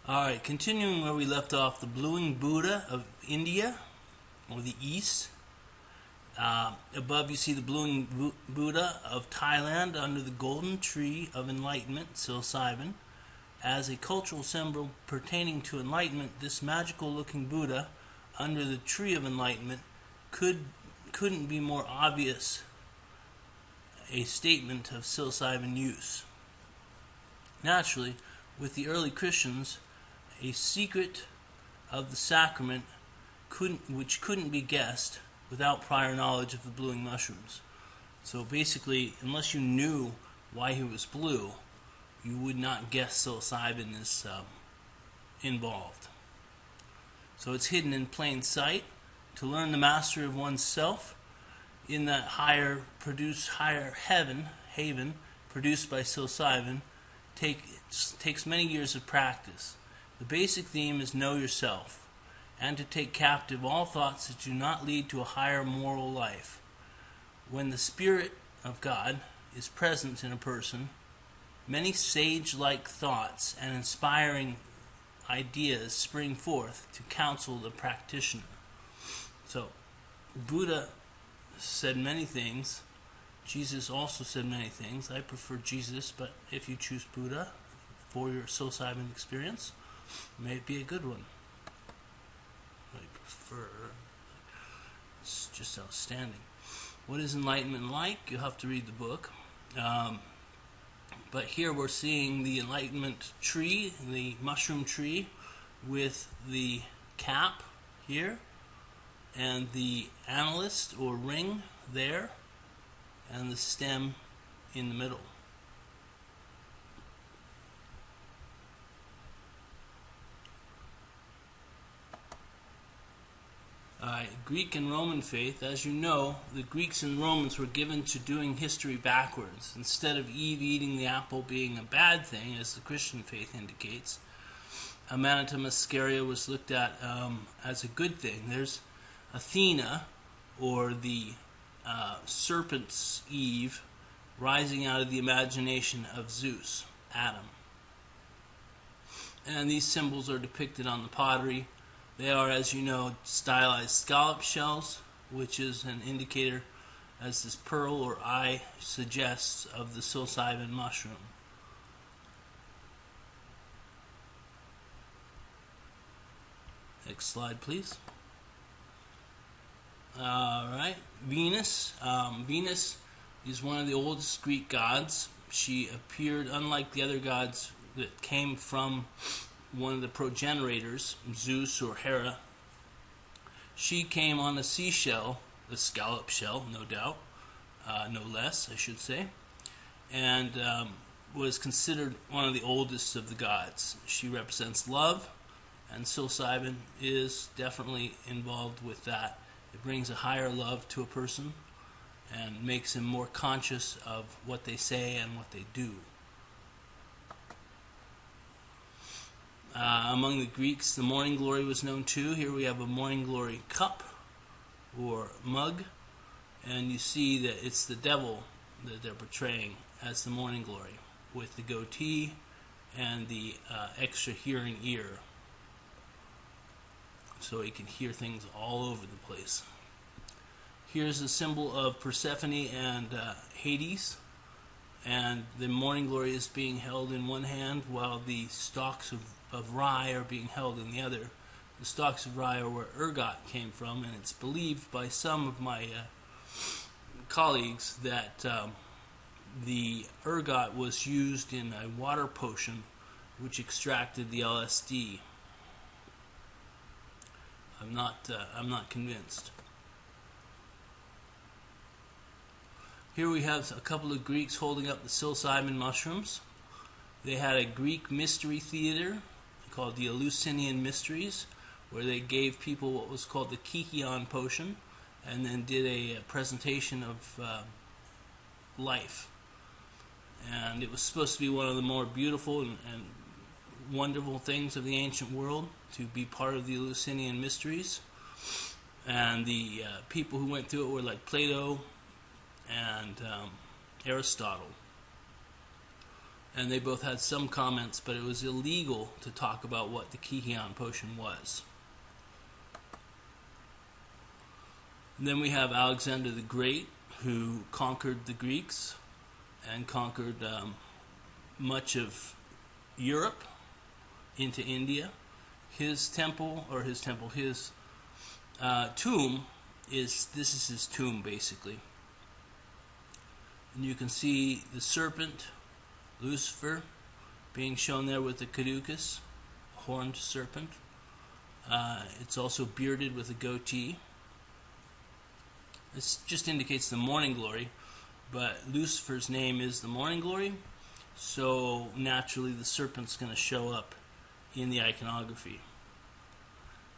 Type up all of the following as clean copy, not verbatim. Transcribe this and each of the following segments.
Alright, continuing where we left off, the Bluing Buddha of India, or the East. Above you see the Bluing Buddha of Thailand under the golden tree of enlightenment, psilocybin. As a cultural symbol pertaining to enlightenment, this magical-looking Buddha under the tree of enlightenment couldn't be more obvious a statement of psilocybin use. Naturally, with the early Christians, a secret of the sacrament which couldn't be guessed without prior knowledge of the bluing mushrooms. So basically, unless you knew why he was blue, you would not guess psilocybin is involved. So it's hidden in plain sight. To learn the mastery of oneself in that higher haven produced by psilocybin takes many years of practice. The basic theme is know yourself, and to take captive all thoughts that do not lead to a higher moral life. When the Spirit of God is present in a person, many sage-like thoughts and inspiring ideas spring forth to counsel the practitioner. So, Buddha said many things. Jesus also said many things. I prefer Jesus, but if you choose Buddha for your psilocybin experience, it may be a good one. I prefer. It's just outstanding. What is enlightenment like? You'll have to read the book. But here we're seeing the enlightenment tree, the mushroom tree, with the cap here, and the analyst or ring there, and the stem in the middle. Greek and Roman faith. As you know, the Greeks and Romans were given to doing history backwards. Instead of Eve eating the apple being a bad thing, as the Christian faith indicates, Amanita muscaria was looked at as a good thing. There's Athena, or the serpent's Eve, rising out of the imagination of Zeus, Adam. And these symbols are depicted on the pottery. They are, as you know, stylized scallop shells, which is an indicator, as this pearl or eye suggests, of the psilocybin mushroom. Next slide, please. Alright, Venus. Venus is one of the oldest Greek gods. She appeared, unlike the other gods that came from one of the progenitors, Zeus or Hera. She came on a seashell, the scallop shell, no doubt, no less, I should say, and was considered one of the oldest of the gods. She represents love, and psilocybin is definitely involved with that. It brings a higher love to a person and makes them more conscious of what they say and what they do. Among the Greeks, the morning glory was known too. Here we have a morning glory cup or mug, and you see that it's the devil that they're portraying as the morning glory, with the goatee and the extra hearing ear, so he can hear things all over the place. Here's a symbol of Persephone and Hades, and the morning glory is being held in one hand while the stalks of rye are being held in the other. The stalks of rye are where ergot came from, and it's believed by some of my colleagues that the ergot was used in a water potion which extracted the LSD. I'm not convinced. Here we have a couple of Greeks holding up the psilocybin mushrooms. They had a Greek mystery theater called the Eleusinian Mysteries, where they gave people what was called the Kikion potion, and then did a presentation of life. And it was supposed to be one of the more beautiful and wonderful things of the ancient world, to be part of the Eleusinian Mysteries. And the people who went through it were like Plato and Aristotle. and they both had some comments, but it was illegal to talk about what the Kihian potion was. And then we have Alexander the Great, who conquered the Greeks and conquered much of Europe into India. His tomb is, this is his tomb basically. And you can see the serpent, Lucifer, being shown there with the caduceus, a horned serpent. It's also bearded with a goatee. This just indicates the morning glory, but Lucifer's name is the morning glory, so naturally the serpent's going to show up in the iconography.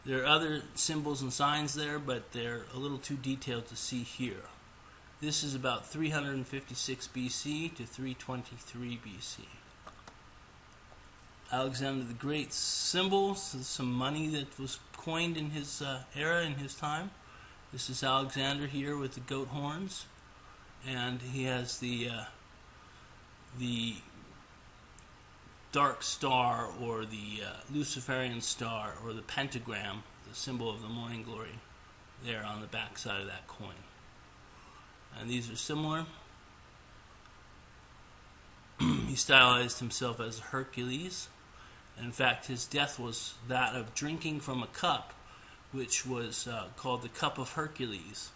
There are other symbols and signs there, but they're a little too detailed to see here. This is about 356 BC to 323 BC. Alexander the Great's symbols, some money that was coined in his era, in his time. This is Alexander here with the goat horns, and he has the dark star, or the Luciferian star, or the pentagram, the symbol of the morning glory, there on the back side of that coin. And these are similar. He stylized himself as Hercules. In fact, his death was that of drinking from a cup, which was called the Cup of Hercules.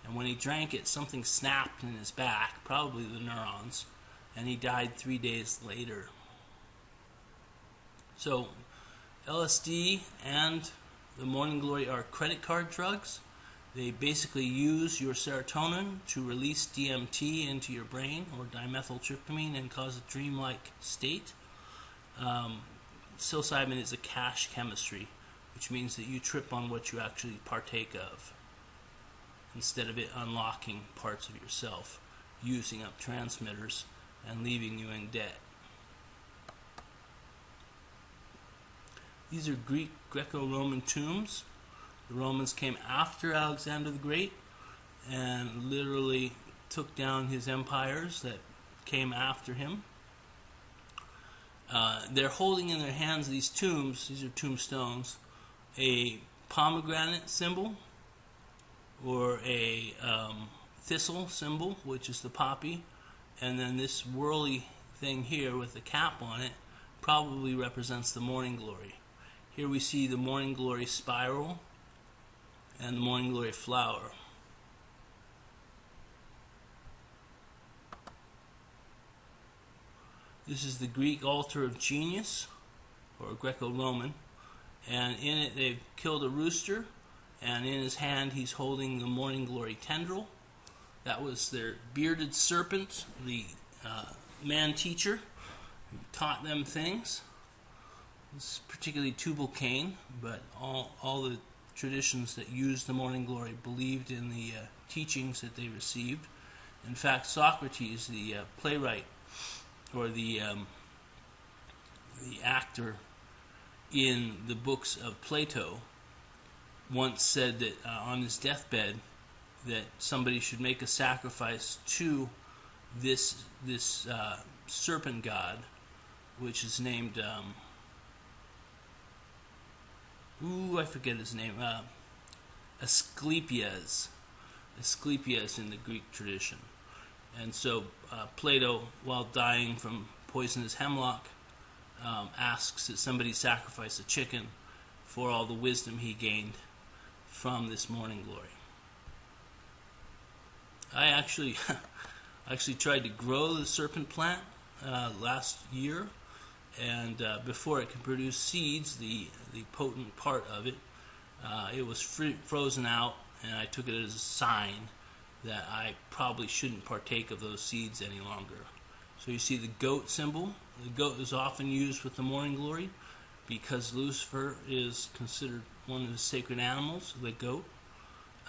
And when he drank it, something snapped in his back, probably the neurons, and he died 3 days later. So, LSD and the morning glory are credit card drugs. They basically use your serotonin to release DMT into your brain, or dimethyltryptamine, and cause a dreamlike state. Psilocybin is a cache chemistry, which means that you trip on what you actually partake of, instead of it unlocking parts of yourself, using up transmitters, and leaving you in debt. These are Greek Greco-Roman tombs. The Romans came after Alexander the Great and literally took down his empires that came after him. They're holding in their hands these tombs, these are tombstones, a pomegranate symbol, or a thistle symbol, which is the poppy, and then this whirly thing here with the cap on it probably represents the morning glory. Here we see the morning glory spiral and the morning glory flower. This is the Greek altar of genius, or Greco-Roman, and in it they've killed a rooster, and in his hand he's holding the morning glory tendril. That was their bearded serpent, the man teacher who taught them things. This is particularly Tubal-Cain, but all the traditions that used the morning glory believed in the teachings that they received. In fact, Socrates, the playwright, or the actor in the books of Plato, once said that on his deathbed that somebody should make a sacrifice to this serpent god, which is named I forget his name, Asclepius in the Greek tradition. And so Plato, while dying from poisonous hemlock, asks that somebody sacrifice a chicken for all the wisdom he gained from this morning glory. I actually tried to grow the serpent plant last year, and before it could produce seeds, the potent part of it, it was frozen out, and I took it as a sign that I probably shouldn't partake of those seeds any longer. So you see the goat symbol. The goat is often used with the morning glory because Lucifer is considered one of the sacred animals, the goat,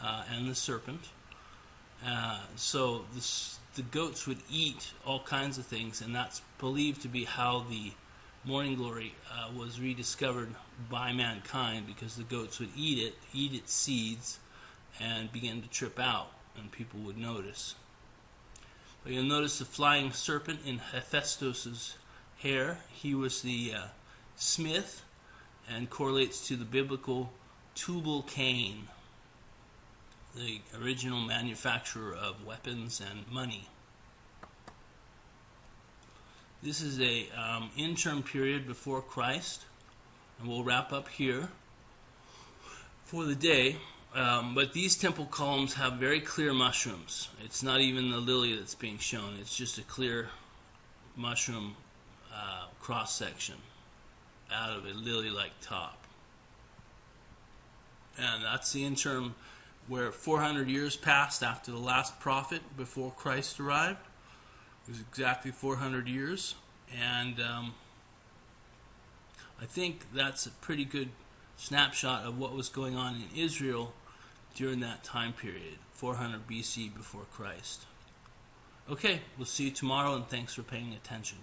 and the serpent. So the goats would eat all kinds of things, and that's believed to be how the morning glory was rediscovered by mankind, because the goats would eat its seeds, and begin to trip out, and people would notice. But you'll notice the flying serpent in Hephaestus's hair. He was the smith, and correlates to the biblical Tubal-Cain, the original manufacturer of weapons and money. This is a interim period before Christ, and we'll wrap up here for the day. But these temple columns have very clear mushrooms. It's not even the lily that's being shown. It's just a clear mushroom cross-section out of a lily-like top. And that's the interim where 400 years passed after the last prophet before Christ arrived. It was exactly 400 years. And I think that's a pretty good snapshot of what was going on in Israel during that time period, 400 BC before Christ. Okay, we'll see you tomorrow, and thanks for paying attention.